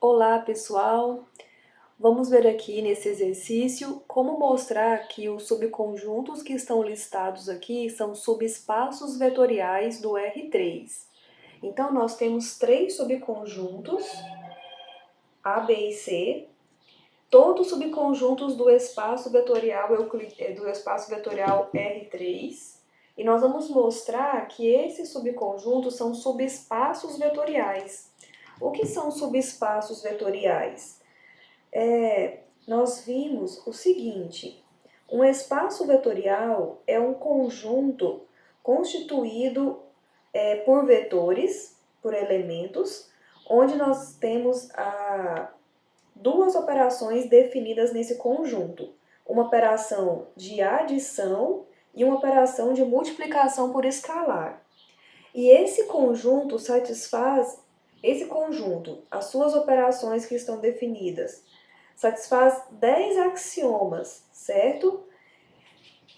Olá, pessoal! Vamos ver aqui nesse exercício como mostrar que os subconjuntos que estão listados aqui são subespaços vetoriais do R3. Então, nós temos três subconjuntos, A, B e C, todos subconjuntos do espaço vetorial R3, e nós vamos mostrar que esses subconjuntos são subespaços vetoriais. O que são subespaços vetoriais? Nós vimos o seguinte: um espaço vetorial é um conjunto constituído por vetores, por elementos, onde nós temos duas operações definidas nesse conjunto. Uma operação de adição e uma operação de multiplicação por escalar. E esse conjunto as suas operações que estão definidas, satisfaz 10 axiomas, certo?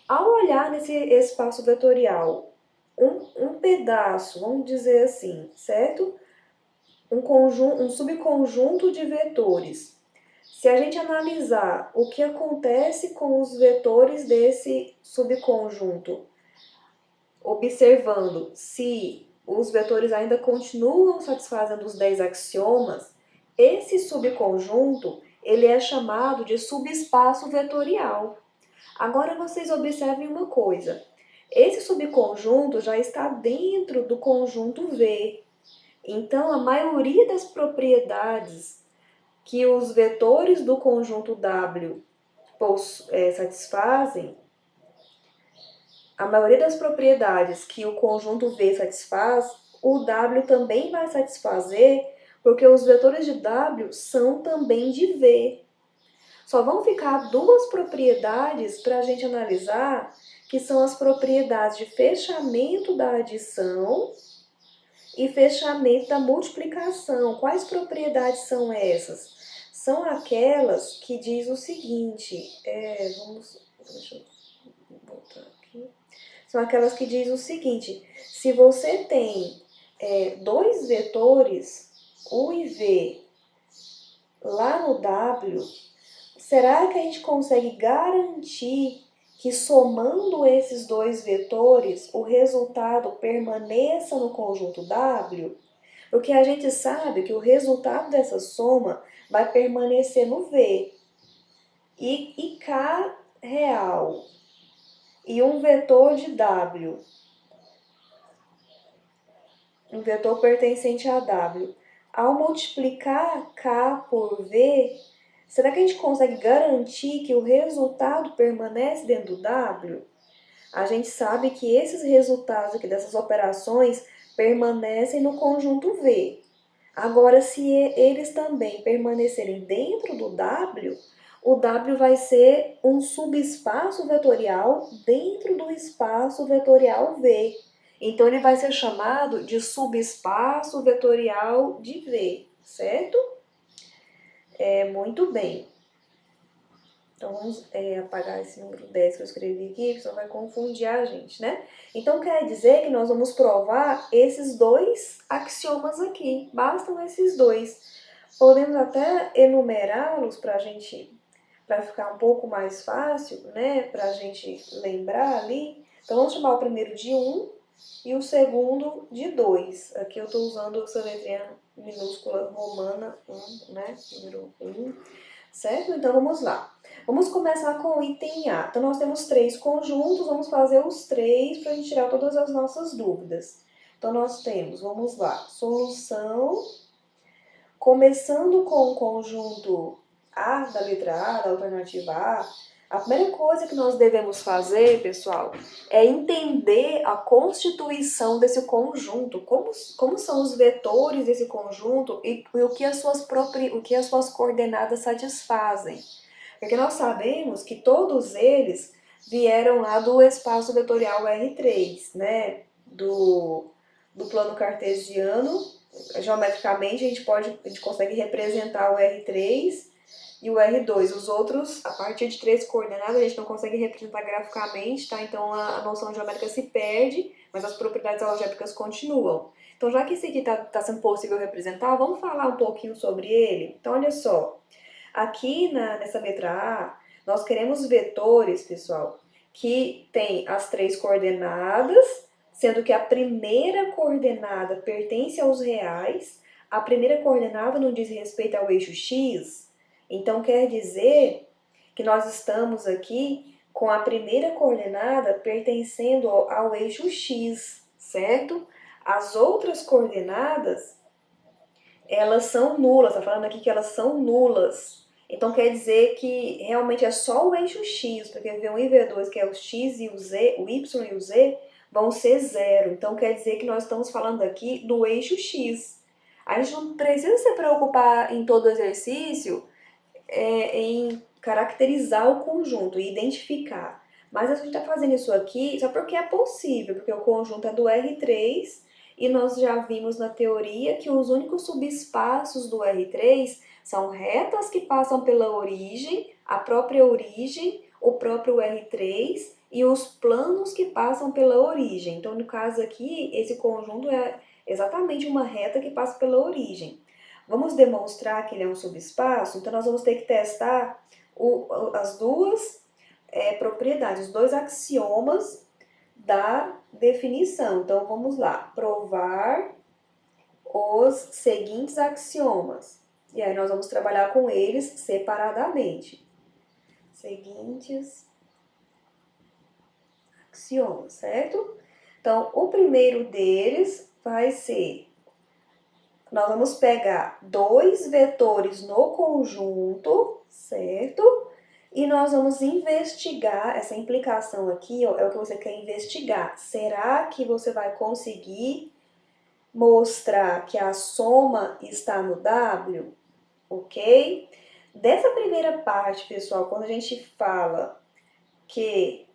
Ao olhar nesse espaço vetorial, um pedaço, vamos dizer assim, certo? Um subconjunto de vetores. Se a gente analisar o que acontece com os vetores desse subconjunto, observando se os vetores ainda continuam satisfazendo os 10 axiomas, esse subconjunto ele é chamado de subespaço vetorial. Agora vocês observem uma coisa. Esse subconjunto já está dentro do conjunto V. Então, a maioria das propriedades que os vetores do conjunto W satisfazem, a maioria das propriedades que o conjunto V satisfaz, o W também vai satisfazer, porque os vetores de W são também de V. Só vão ficar duas propriedades para a gente analisar, que são as propriedades de fechamento da adição e fechamento da multiplicação. Quais propriedades são essas? São aquelas que diz o seguinte, deixa eu voltar aqui. São aquelas que diz o seguinte: se você tem dois vetores, U e V, lá no W, será que a gente consegue garantir que somando esses dois vetores, o resultado permaneça no conjunto W? Porque a gente sabe que o resultado dessa soma vai permanecer no V. E K real e um vetor de W, um vetor pertencente a W, ao multiplicar K por V, será que a gente consegue garantir que o resultado permanece dentro do W? A gente sabe que esses resultados aqui dessas operações permanecem no conjunto V. Agora, se eles também permanecerem dentro do W, o W vai ser um subespaço vetorial dentro do espaço vetorial V. Então, ele vai ser chamado de subespaço vetorial de V, certo? Muito bem. Então, vamos apagar esse número 10 que eu escrevi aqui, porque senão vai confundir a gente, né? Então, quer dizer que nós vamos provar esses dois axiomas aqui. Bastam esses dois. Podemos até enumerá-los para ficar um pouco mais fácil, né? Para a gente lembrar ali. Então, vamos chamar o primeiro de 1 e o segundo de 2. Aqui eu estou usando essa letrinha minúscula romana 1, né? Número 1. Certo? Então, vamos lá. Vamos começar com o item A. Então, nós temos três conjuntos, vamos fazer os três para a gente tirar todas as nossas dúvidas. Então, nós temos, vamos lá, solução, começando com o conjunto A, da letra A, da alternativa A primeira coisa que nós devemos fazer, pessoal, é entender a constituição desse conjunto, como são os vetores desse conjunto e o que as suas coordenadas satisfazem. Porque nós sabemos que todos eles vieram lá do espaço vetorial R3, né? Do plano cartesiano. Geometricamente, a gente consegue representar o R3 e o R2. Os outros, a partir de 3 coordenadas, a gente não consegue representar graficamente, tá? Então a noção geométrica se perde, mas as propriedades algébricas continuam. Então, já que esse aqui tá sendo possível representar, vamos falar um pouquinho sobre ele? Então, olha só. Aqui nessa letra A, nós queremos vetores, pessoal, que tem as 3 coordenadas, sendo que a primeira coordenada pertence aos reais, a primeira coordenada não diz respeito ao eixo x, então quer dizer que nós estamos aqui com a primeira coordenada pertencendo ao eixo x, certo? As outras coordenadas, elas são nulas, tá falando aqui que elas são nulas. Então quer dizer que realmente é só o eixo x, porque V1 e V2, que é o x e o z, o y e o z, vão ser zero. Então quer dizer que nós estamos falando aqui do eixo x. A gente não precisa se preocupar em todo exercício em caracterizar o conjunto e identificar. Mas a gente está fazendo isso aqui só porque é possível, porque o conjunto é do R3 e nós já vimos na teoria que os únicos subespaços do R3 são retas que passam pela origem, a própria origem, o próprio R3 e os planos que passam pela origem. Então, no caso aqui, esse conjunto é exatamente uma reta que passa pela origem. Vamos demonstrar que ele é um subespaço, então nós vamos ter que testar as duas propriedades, os dois axiomas da definição. Então vamos lá, provar os seguintes axiomas. E aí nós vamos trabalhar com eles separadamente. Seguintes axiomas, certo? Então, o primeiro deles vai ser: nós vamos pegar dois vetores no conjunto, certo? E nós vamos investigar, essa implicação aqui, ó, é o que você quer investigar. Será que você vai conseguir mostrar que a soma está no W? Ok? Dessa primeira parte, pessoal, quando a gente fala que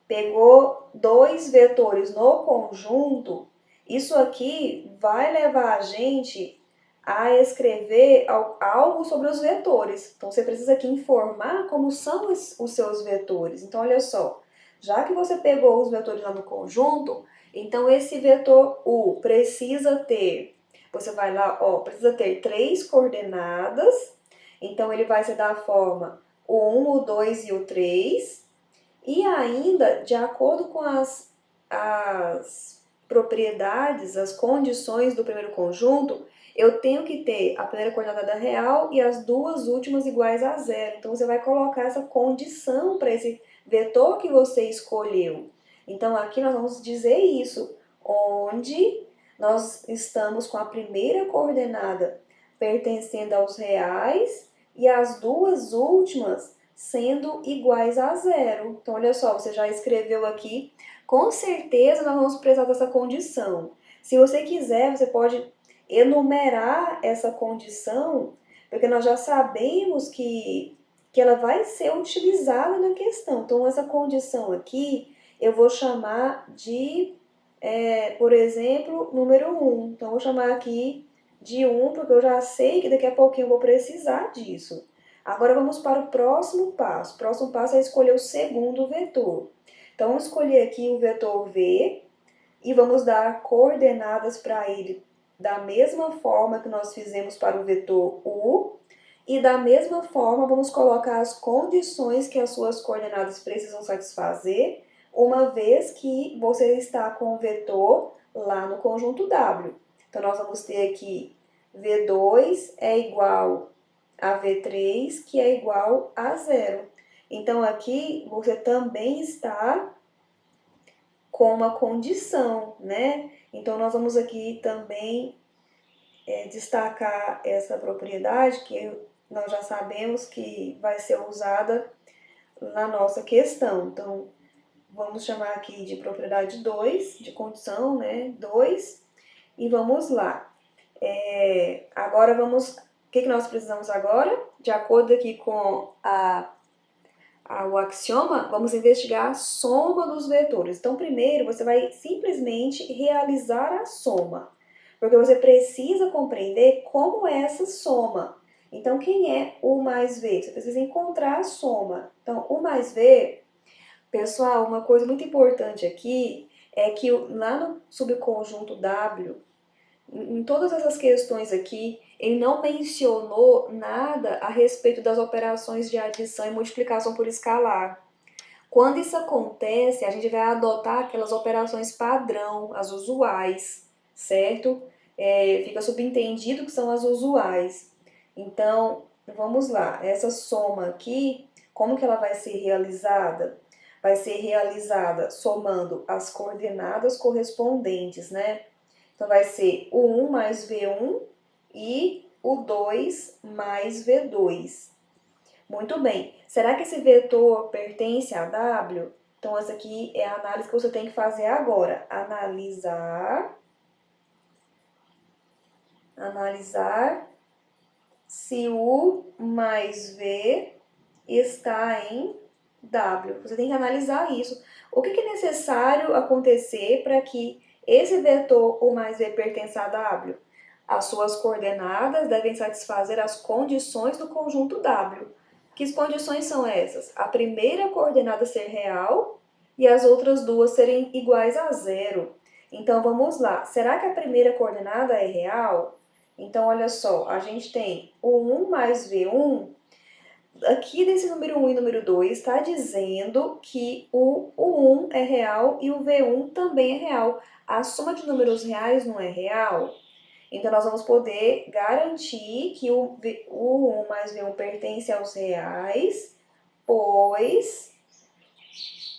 pegou dois vetores no conjunto, isso aqui vai levar a gente a escrever algo sobre os vetores. Então, você precisa aqui informar como são os seus vetores. Então, olha só, já que você pegou os vetores lá no conjunto, então esse vetor U precisa ter, você vai lá, ó, precisa ter 3 coordenadas, então ele vai ser da forma o 1, o 2 e o 3, e ainda, de acordo com as propriedades, as condições do primeiro conjunto, eu tenho que ter a primeira coordenada real e as duas últimas iguais a zero. Então, você vai colocar essa condição para esse vetor que você escolheu. Então, aqui nós vamos dizer isso, onde nós estamos com a primeira coordenada pertencendo aos reais e as duas últimas sendo iguais a zero. Então, olha só, você já escreveu aqui. Com certeza, nós vamos precisar dessa condição. Se você quiser, você pode enumerar essa condição, porque nós já sabemos que ela vai ser utilizada na questão. Então, essa condição aqui, eu vou chamar de, por exemplo, número 1. Então, eu vou chamar aqui de 1, porque eu já sei que daqui a pouquinho eu vou precisar disso. Agora vamos para o próximo passo. O próximo passo é escolher o segundo vetor. Então, vamos escolher aqui o vetor V e vamos dar coordenadas para ele da mesma forma que nós fizemos para o vetor U. E da mesma forma, vamos colocar as condições que as suas coordenadas precisam satisfazer, uma vez que você está com o vetor lá no conjunto W. Então, nós vamos ter aqui V2 é igual a V3, que é igual a zero. Então, aqui você também está com uma condição, né? Então, nós vamos aqui também destacar essa propriedade que nós já sabemos que vai ser usada na nossa questão. Então, vamos chamar aqui de propriedade 2, de condição, né? 2, e vamos lá. Agora vamos... O que nós precisamos agora? De acordo aqui com o axioma, vamos investigar a soma dos vetores. Então, primeiro, você vai simplesmente realizar a soma, porque você precisa compreender como é essa soma. Então, quem é U mais V? Você precisa encontrar a soma. Então, U mais V, pessoal, uma coisa muito importante aqui é que lá no subconjunto W, em todas essas questões aqui, ele não mencionou nada a respeito das operações de adição e multiplicação por escalar. Quando isso acontece, a gente vai adotar aquelas operações padrão, as usuais, certo? Fica subentendido que são as usuais. Então, vamos lá, essa soma aqui, como que ela vai ser realizada? Vai ser realizada somando as coordenadas correspondentes, né? Então, vai ser o 1 mais V1 e o 2 mais V2. Muito bem. Será que esse vetor pertence a W? Então, essa aqui é a análise que você tem que fazer agora. Analisar se U mais V está em W. Você tem que analisar isso. O que é necessário acontecer para que esse vetor U mais V pertença a W? As suas coordenadas devem satisfazer as condições do conjunto W. Que condições são essas? A primeira coordenada ser real e as outras duas serem iguais a zero. Então, vamos lá. Será que a primeira coordenada é real? Então, olha só, a gente tem o 1 mais V1. Aqui desse número 1 e número 2 está dizendo que o 1 é real e o V1 também é real. A soma de números reais não é real? Então, nós vamos poder garantir que o 1 mais V1 pertence aos reais, pois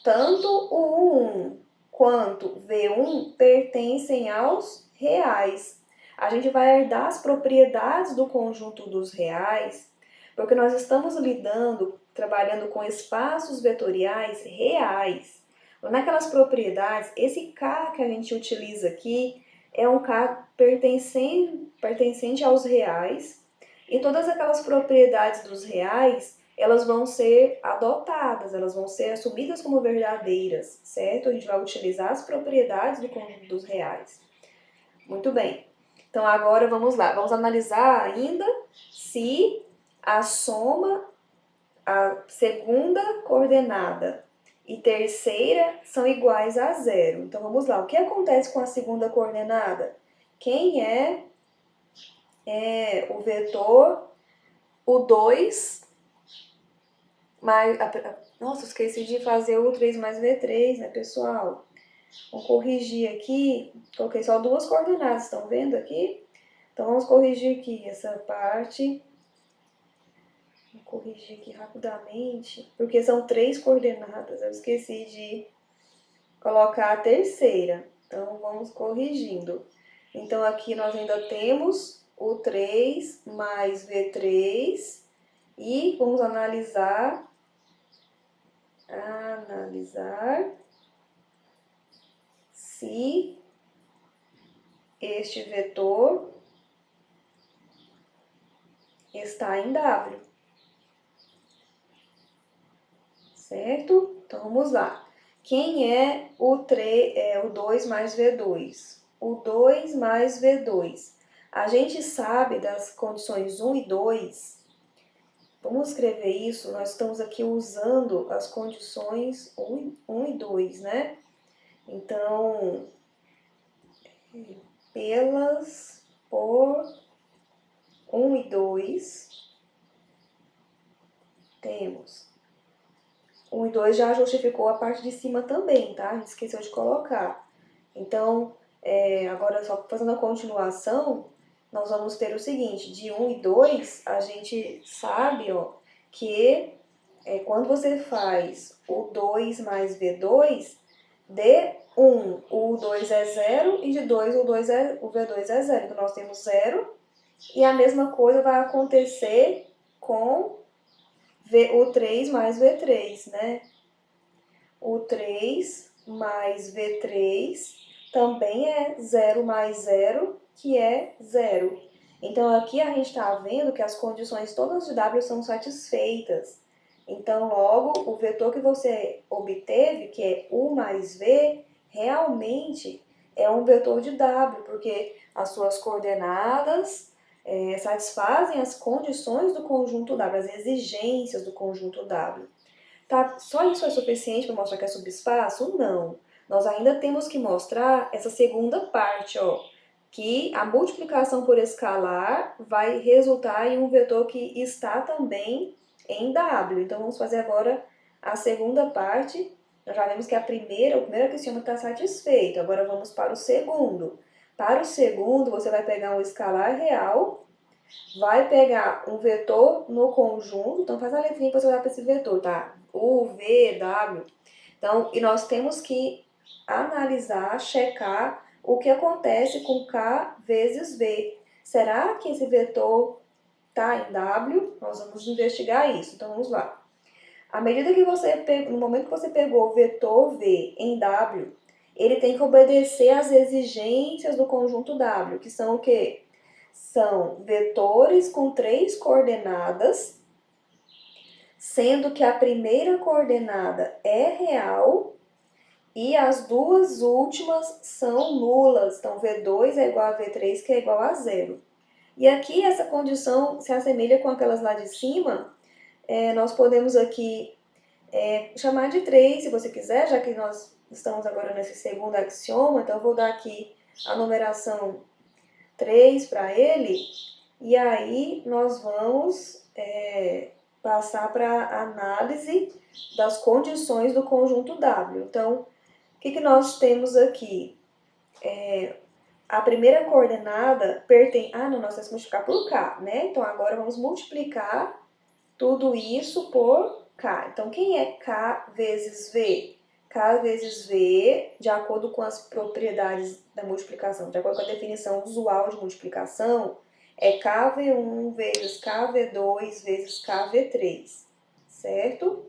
tanto o 1 quanto V1 pertencem aos reais. A gente vai herdar as propriedades do conjunto dos reais, porque nós estamos trabalhando com espaços vetoriais reais. Naquelas propriedades, esse K que a gente utiliza aqui é um K pertencente aos reais, e todas aquelas propriedades dos reais, elas vão ser adotadas, elas vão ser assumidas como verdadeiras, certo? A gente vai utilizar as propriedades do conjunto dos reais. Muito bem. Então, agora vamos lá. Vamos analisar ainda se a soma, a segunda coordenada e terceira são iguais a zero. Então, vamos lá. O que acontece com a segunda coordenada? Quem é o vetor, o 2 mais... Nossa, esqueci de fazer o 3 mais V3, né, pessoal? Vamos corrigir aqui. Coloquei só duas coordenadas, estão vendo aqui? Então, vamos corrigir aqui essa parte. Vou corrigir aqui rapidamente, porque são 3 coordenadas. Eu esqueci de colocar a terceira. Então, vamos corrigindo. Então, aqui nós ainda temos o 3 mais V3 e vamos analisar se este vetor está em W. Certo? Então, vamos lá. Quem é o 2 mais V2? O 2 mais V2. A gente sabe das condições 1 e 2. Vamos escrever isso. Nós estamos aqui usando as condições 1 e 2, né? Então, por 1 e 2, temos 1 e 2 já justificou a parte de cima também, tá? A gente esqueceu de colocar. Então, agora só fazendo a continuação, nós vamos ter o seguinte, de 1 e 2, a gente sabe, ó, que quando você faz o 2 mais V2, de 1 o 2 é 0 e de 2 o V2 é 0. Então, nós temos 0 e a mesma coisa vai acontecer com o 3 mais V3, né? O 3 mais V3 também é 0 mais 0, que é 0. Então, aqui a gente está vendo que as condições todas de W são satisfeitas. Então, logo, o vetor que você obteve, que é U mais V, realmente é um vetor de W, porque as suas coordenadas satisfazem as condições do conjunto W, as exigências do conjunto W. Tá? Só isso é suficiente para mostrar que é subespaço? Não. Nós ainda temos que mostrar essa segunda parte, ó, que a multiplicação por escalar vai resultar em um vetor que está também em W. Então, vamos fazer agora a segunda parte. Nós já vimos que o primeiro axioma está satisfeito. Agora, vamos para o segundo. Para o segundo, você vai pegar um escalar real, vai pegar um vetor no conjunto, então faz a letrinha para você olhar para esse vetor, tá? U, V, W. Então, e nós temos que analisar, checar o que acontece com K vezes V. Será que esse vetor está em W? Nós vamos investigar isso. Então, vamos lá. À medida que no momento que você pegou o vetor V em W, ele tem que obedecer às exigências do conjunto W, que são o quê? São vetores com 3 coordenadas, sendo que a primeira coordenada é real e as duas últimas são nulas. Então, V2 é igual a V3, que é igual a 0. E aqui essa condição se assemelha com aquelas lá de cima. Nós podemos aqui chamar de 3, se você quiser, já que nós estamos agora nesse segundo axioma. Então, eu vou dar aqui a numeração 3 para ele. E aí, nós vamos passar para a análise das condições do conjunto W. Então, o que nós temos aqui? A primeira coordenada pertence... Ah, não, nós temos que multiplicar por K, né? Então, agora vamos multiplicar tudo isso por K. Então, quem é K vezes V? K vezes V, de acordo com as propriedades da multiplicação, de acordo com a definição usual de multiplicação, é KV1 vezes KV2 vezes KV3, certo?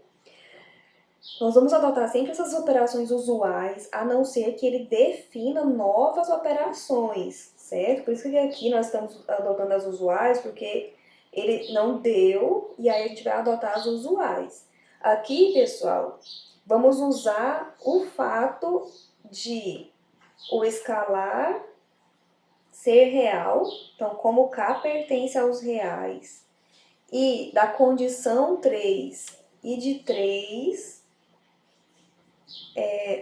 Nós vamos adotar sempre essas operações usuais, a não ser que ele defina novas operações, certo? Por isso que aqui nós estamos adotando as usuais, porque ele não deu, e aí a gente vai adotar as usuais. Aqui, pessoal, vamos usar o fato de o escalar ser real, então como K pertence aos reais, e da condição 3 e de 3...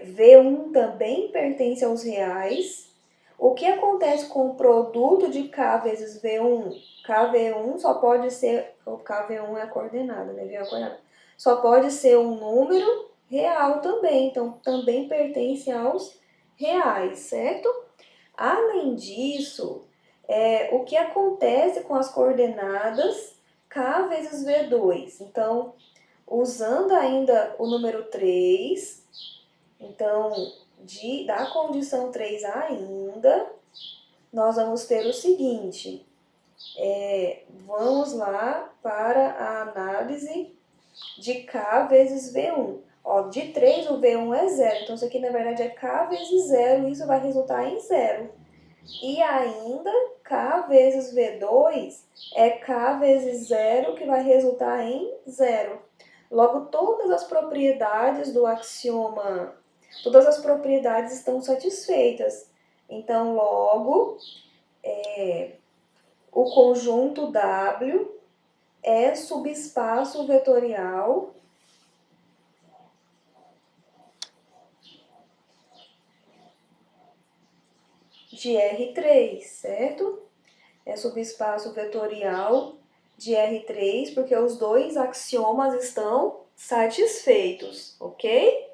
V1 também pertence aos reais. O que acontece com o produto de K vezes V1? KV1 só pode ser... O KV1 é a coordenada, né? V é a coordenada. Só pode ser um número real também. Então, também pertence aos reais, certo? Além disso, o que acontece com as coordenadas K vezes V2? Então, usando ainda o número 3... Então, da condição 3 ainda, nós vamos ter o seguinte. Vamos lá para a análise de K vezes V1. Ó, de 3 o V1 é 0, então isso aqui na verdade é K vezes 0, e isso vai resultar em 0. E ainda, K vezes V2 é K vezes 0, que vai resultar em 0. Logo, todas as propriedades do axioma... Todas as propriedades estão satisfeitas. Então, logo, o conjunto W é subespaço vetorial de R3, certo? É subespaço vetorial de R3, porque os dois axiomas estão satisfeitos, ok?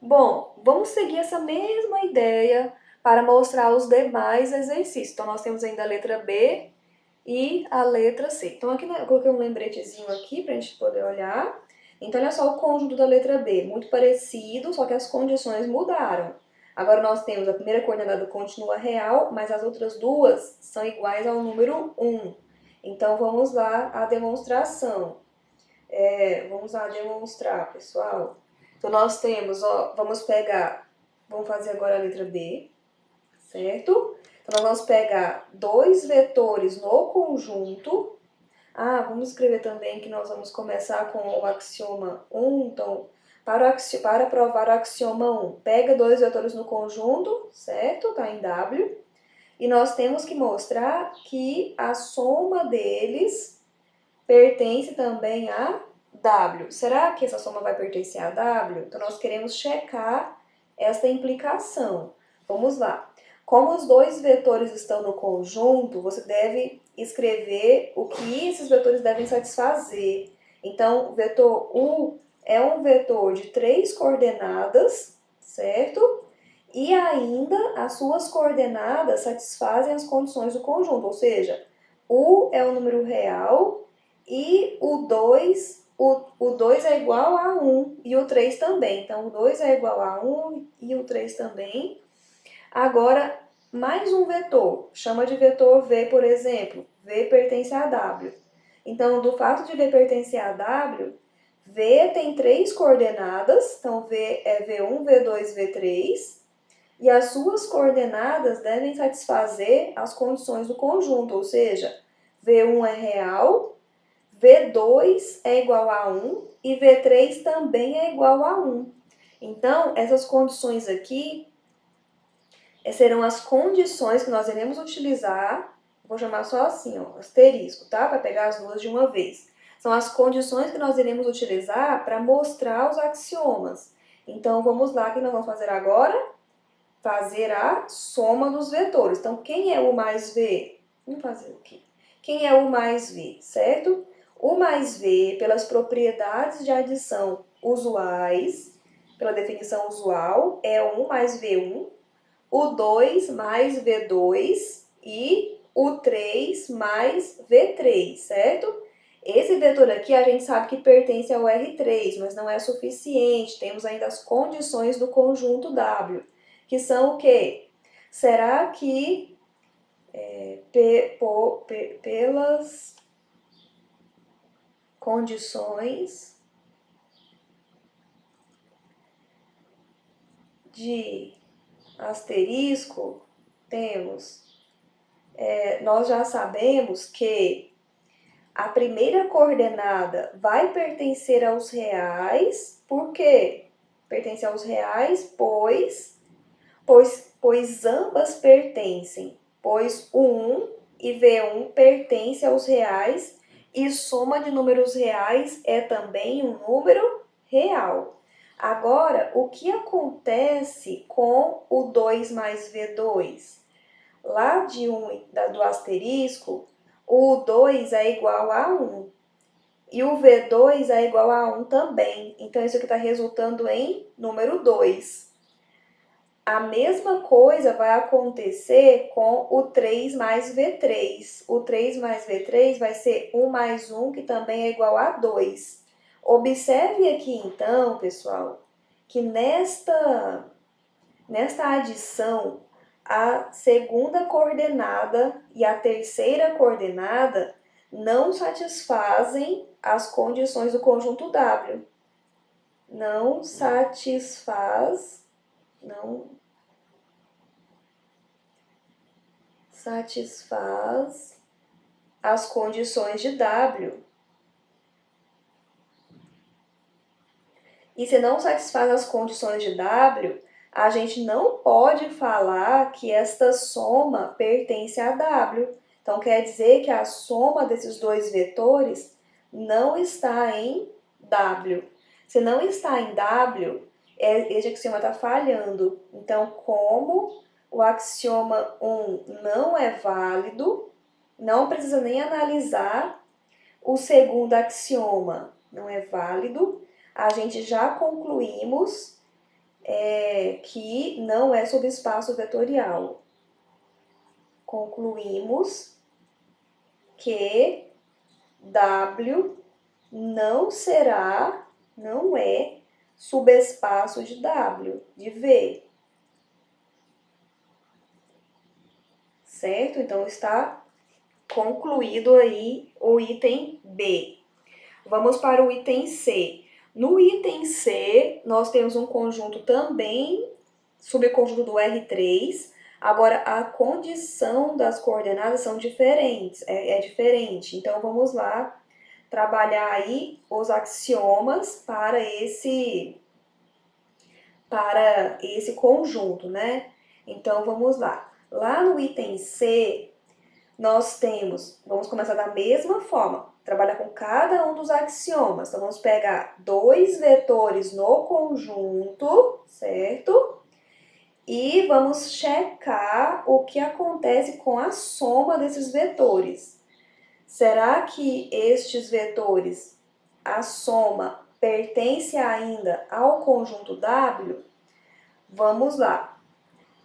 Bom, vamos seguir essa mesma ideia para mostrar os demais exercícios. Então, nós temos ainda a letra B e a letra C. Então, aqui eu coloquei um lembretezinho aqui para a gente poder olhar. Então, olha só o conjunto da letra B, muito parecido, só que as condições mudaram. Agora, nós temos a primeira coordenada continua real, mas as outras duas são iguais ao número 1. Então, vamos lá à demonstração. Vamos lá demonstrar, pessoal. Então, nós temos, ó, vamos fazer agora a letra B, certo? Então, nós vamos pegar dois vetores no conjunto. Vamos escrever também que nós vamos começar com o axioma 1. Então, para provar o axioma 1, pega dois vetores no conjunto, certo? Tá em W. e nós temos que mostrar que a soma deles pertence também a W. Será que essa soma vai pertencer a W? Então, nós queremos checar esta implicação. Vamos lá. Como os dois vetores estão no conjunto, você deve escrever o que esses vetores devem satisfazer. Então, o vetor U é um vetor de 3 coordenadas, certo? E ainda as suas coordenadas satisfazem as condições do conjunto, ou seja, U é um número real e o 2 é igual a 1 e o 3 também. Então, o 2 é igual a 1 e o 3 também. Agora, mais um vetor, chama de vetor V, por exemplo. V pertence a W. Então, do fato de V pertencer a W, V tem 3 coordenadas, então V é V1, V2, V3, e as suas coordenadas devem satisfazer as condições do conjunto, ou seja, V1 é real, V2 é igual a 1 e V3 também é igual a 1. Então, essas condições aqui serão as condições que nós iremos utilizar, vou chamar só assim, ó, asterisco, tá? Para pegar as duas de uma vez. São as condições que nós iremos utilizar para mostrar os axiomas. Então, vamos lá, o que nós vamos fazer agora? Fazer a soma dos vetores. Então, quem é U mais V? Vamos fazer aqui. Quem é U mais V, certo? U mais V, pelas propriedades de adição usuais, pela definição usual, é 1 mais V1, o 2 mais V2 e o 3 mais V3, certo? Esse vetor aqui a gente sabe que pertence ao R3, mas não é suficiente. Temos ainda as condições do conjunto W, que são o quê? Será que pelas condições de asterisco, nós já sabemos que a primeira coordenada vai pertencer aos reais. Por quê? Pertence aos reais, pois ambas pertencem. Pois o 1 e V1 pertence aos reais e soma de números reais é também um número real. Agora, o que acontece com o 2 mais V2? Lá do asterisco, o 2 é igual a 1 e o V2 é igual a 1 também. Então, isso aqui está resultando em número 2. A mesma coisa vai acontecer com o 3 mais V3. O 3 mais V3 vai ser 1 mais 1, que também é igual a 2. Observe aqui, então, pessoal, que nesta adição, a segunda coordenada e a terceira coordenada não satisfazem as condições do conjunto W. Não satisfaz as condições de W. E se não satisfaz as condições de W, a gente não pode falar que esta soma pertence a W. Então, quer dizer que a soma desses dois vetores não está em W. Se não está em W, esse axioma está falhando. Então, como o axioma 1 não é válido, não precisa nem analisar o segundo axioma, não é válido, a gente já concluímos que não é subespaço vetorial. Concluímos que W não é subespaço de W, de V. Certo? Então, está concluído aí o item B. Vamos para o item C. No item C, nós temos um conjunto também, subconjunto do R3. Agora, a condição das coordenadas são diferentes, é diferente. Então, vamos lá trabalhar aí os axiomas para esse conjunto, né? Então, vamos lá. Lá no item C, nós temos, vamos começar da mesma forma, trabalhar com cada um dos axiomas. Então, vamos pegar dois vetores no conjunto, certo? E vamos checar o que acontece com a soma desses vetores. Será que estes vetores, a soma, pertence ainda ao conjunto W? Vamos lá.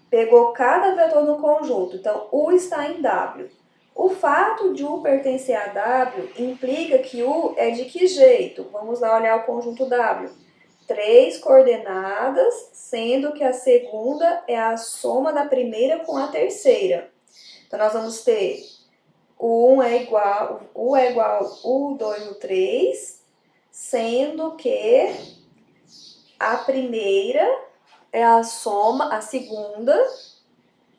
Pegou cada vetor no conjunto, então U está em W. O fato de U pertencer a W implica que U é de que jeito? Vamos lá olhar o conjunto W. 3 coordenadas, sendo que a segunda é a soma da primeira com a terceira. Então, nós vamos ter o 1 é igual, U é igual U2 no 3, sendo que a primeira é a soma, a segunda,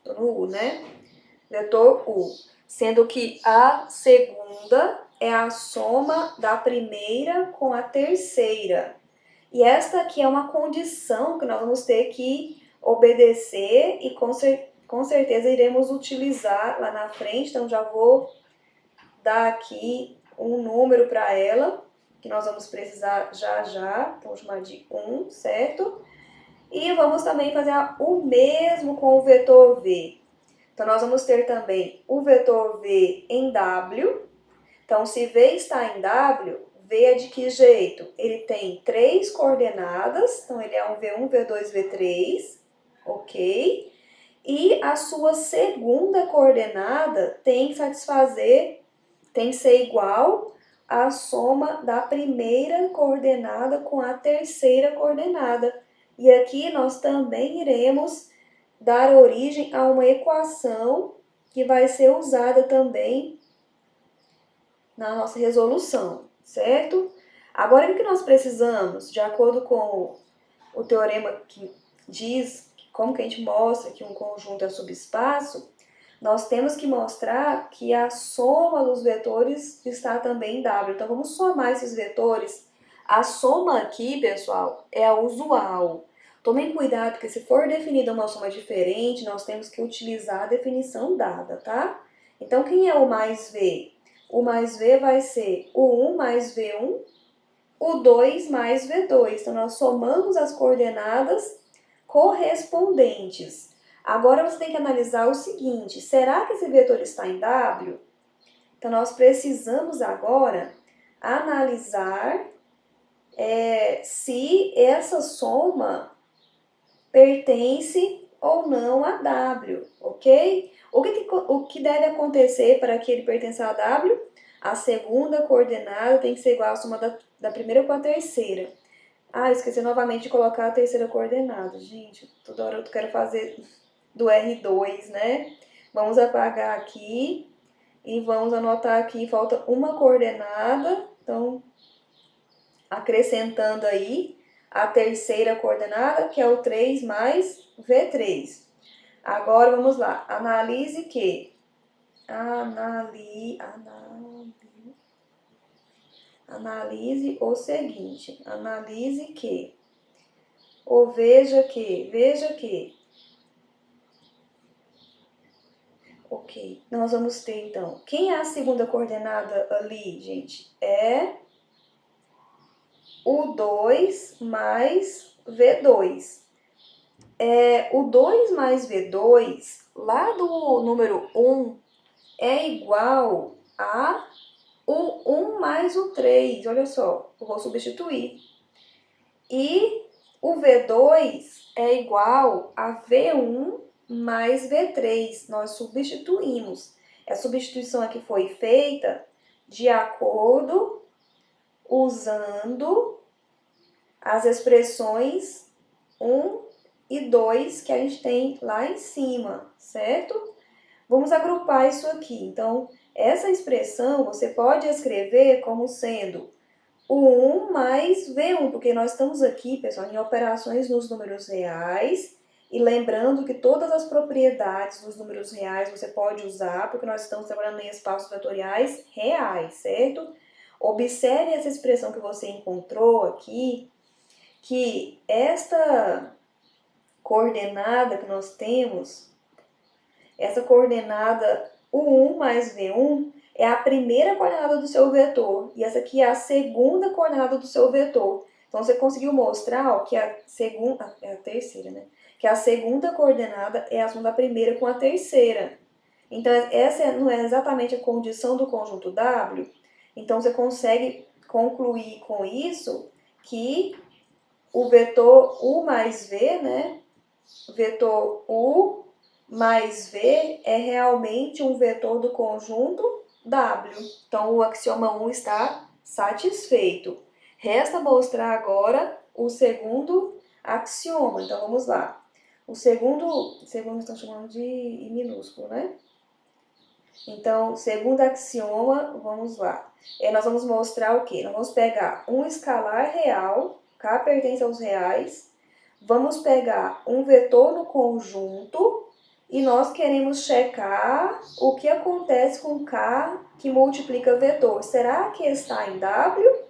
tô no U, né? Vetor U. Sendo que a segunda é a soma da primeira com a terceira. E esta aqui é uma condição que nós vamos ter que obedecer e com certeza iremos utilizar lá na frente. Então, já vou dar aqui um número para ela, que nós vamos precisar já já. Então, vou chamar de 1, certo? E vamos também fazer o mesmo com o vetor V. Então, nós vamos ter também o vetor V em W. Então, se V está em W, V é de que jeito? Ele tem 3 coordenadas, então ele é um V1, V2, V3, ok? E a sua segunda coordenada tem que satisfazer, tem que ser igual à soma da primeira coordenada com a terceira coordenada. E aqui nós também iremos dar origem a uma equação que vai ser usada também na nossa resolução, certo? Agora, o que nós precisamos, de acordo com o teorema que diz como que a gente mostra que um conjunto é subespaço, nós temos que mostrar que a soma dos vetores está também em W. Então, vamos somar esses vetores. A soma aqui, pessoal, é a usual. Tomem cuidado, porque se for definida uma soma diferente, nós temos que utilizar a definição dada, tá? Então, quem é o mais V? O mais V vai ser o 1 mais V1, o 2 mais V2. Então, nós somamos as coordenadas correspondentes. Agora, você tem que analisar o seguinte, será que esse vetor está em W? Então, nós precisamos agora analisar se essa soma pertence ou não a W, ok? O que deve acontecer para que ele pertença a W? A segunda coordenada tem que ser igual à soma da primeira com a terceira. Ah, esqueci novamente de colocar a terceira coordenada. Gente, toda hora eu quero fazer do R2, né? Vamos apagar aqui e vamos anotar aqui, falta uma coordenada. Então, acrescentando aí a terceira coordenada, que é o 3 mais V3. Agora, vamos lá. Analise que? Analise o seguinte. Analise que? Ou veja que? Veja que. Ok. Nós vamos ter, então, quem é a segunda coordenada ali, gente? É o 2 mais V2. O 2 mais V2, lá do número 1, é igual a o 1 mais o 3. Olha só, eu vou substituir. E o V2 é igual a V1 mais V3. Nós substituímos. A substituição aqui foi feita de acordo usando as expressões 1 e 2 que a gente tem lá em cima, certo? Vamos agrupar isso aqui. Então, essa expressão você pode escrever como sendo o 1 mais V1, porque nós estamos aqui, pessoal, em operações nos números reais, e lembrando que todas as propriedades dos números reais você pode usar, porque nós estamos trabalhando em espaços vetoriais reais, certo? Observe essa expressão que você encontrou aqui, que esta coordenada que nós temos, essa coordenada U1 mais V1 é a primeira coordenada do seu vetor, e essa aqui é a segunda coordenada do seu vetor. Então, você conseguiu mostrar ó, que a segunda, é a terceira, né? Que a segunda coordenada é a soma da primeira com a terceira. Então, essa não é exatamente a condição do conjunto W. Então, você consegue concluir com isso que o vetor U mais V, né? O vetor U mais V é realmente um vetor do conjunto W. Então, o axioma 1 está satisfeito. Resta mostrar agora o segundo axioma. Então, vamos lá. O segundo estão chamando de I minúsculo, né? Então, segundo axioma, vamos lá. Nós vamos mostrar o quê? Nós vamos pegar um escalar real, K pertence aos reais. Vamos pegar um vetor no conjunto e nós queremos checar o que acontece com K que multiplica vetor. Será que está em W?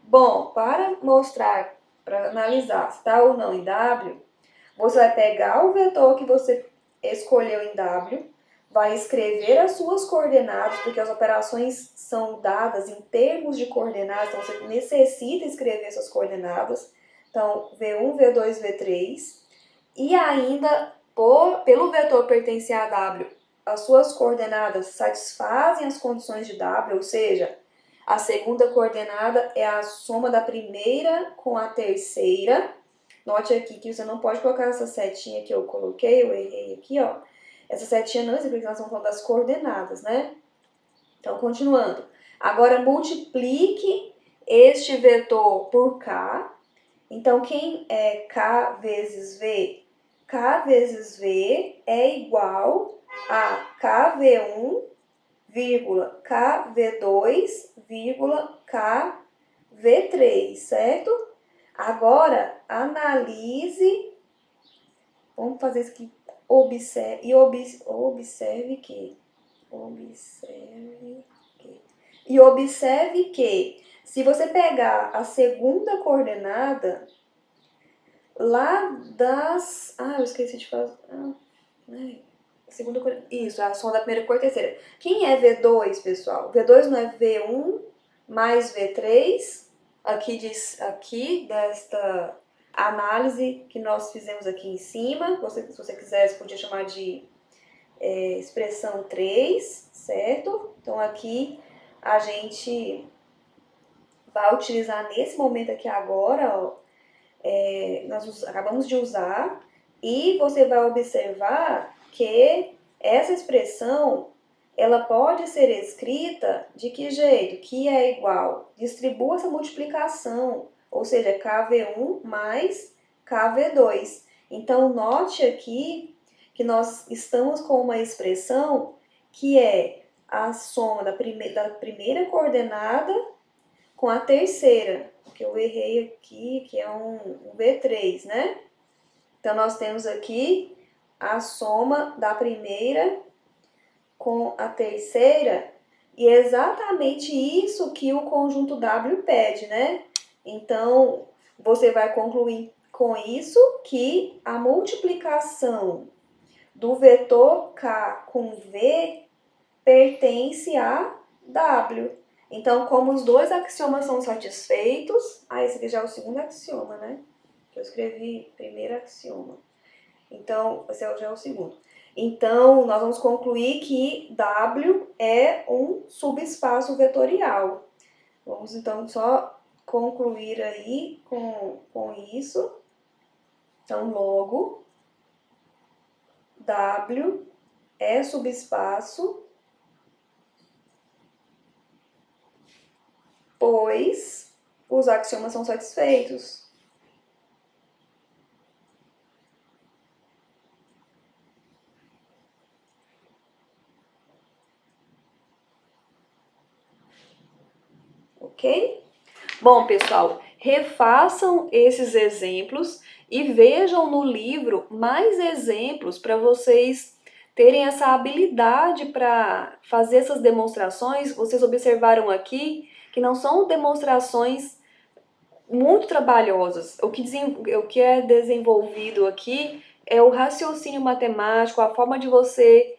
Bom, para mostrar, para analisar se está ou não em W, você vai pegar o vetor que você escolheu em W, vai escrever as suas coordenadas, porque as operações são dadas em termos de coordenadas, então você necessita escrever suas coordenadas. Então, V1, V2, V3. E ainda, pelo vetor pertencer a W, as suas coordenadas satisfazem as condições de W, ou seja, a segunda coordenada é a soma da primeira com a terceira. Note aqui que você não pode colocar essa setinha que eu coloquei, eu errei aqui, ó. Essa setinha não existe, porque nós estamos falando das coordenadas, né? Então, continuando. Agora, multiplique este vetor por K. Então, quem é K vezes V? K vezes V é igual a KV1, KV2, KV3, certo? Agora, analise, vamos fazer isso aqui, observe que se você pegar a segunda coordenada lá das... eu esqueci de fazer... segunda coordenada, isso, a soma da primeira com a terceira. Quem é V2, pessoal? V2 não é V1 mais V3? Aqui desta análise que nós fizemos aqui em cima, se você quisesse, podia chamar de expressão 3, certo? Então, aqui a gente vai utilizar nesse momento aqui agora, ó, nós acabamos de usar, e você vai observar que essa expressão, ela pode ser escrita de que jeito? Que é igual, distribua essa multiplicação, ou seja, KV1 mais KV2. Então, note aqui que nós estamos com uma expressão que é a soma da primeira coordenada com a terceira, que eu errei aqui, que é um V3, né? Então, nós temos aqui a soma da primeira com a terceira, e é exatamente isso que o conjunto W pede, né? Então, você vai concluir com isso que a multiplicação do vetor K com V pertence a W. Então, como os dois axiomas são satisfeitos... esse aqui já é o segundo axioma, né? Eu escrevi primeiro axioma. Então, esse já é o segundo. Então, nós vamos concluir que W é um subespaço vetorial. Vamos, então, só concluir aí com isso. Então, logo, W é subespaço, pois os axiomas são satisfeitos. Ok? Bom, pessoal, refaçam esses exemplos e vejam no livro mais exemplos para vocês terem essa habilidade para fazer essas demonstrações. Vocês observaram aqui que não são demonstrações muito trabalhosas. O que é desenvolvido aqui é o raciocínio matemático, a forma de você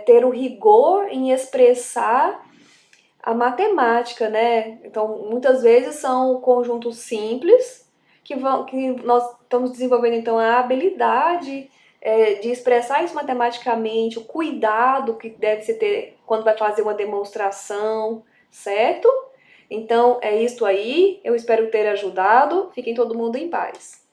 ter o rigor em expressar a matemática, né? Então, muitas vezes são conjuntos simples que nós estamos desenvolvendo então a habilidade de expressar isso matematicamente, o cuidado que deve se ter quando vai fazer uma demonstração, certo? Então, é isso aí. Eu espero ter ajudado. Fiquem todo mundo em paz.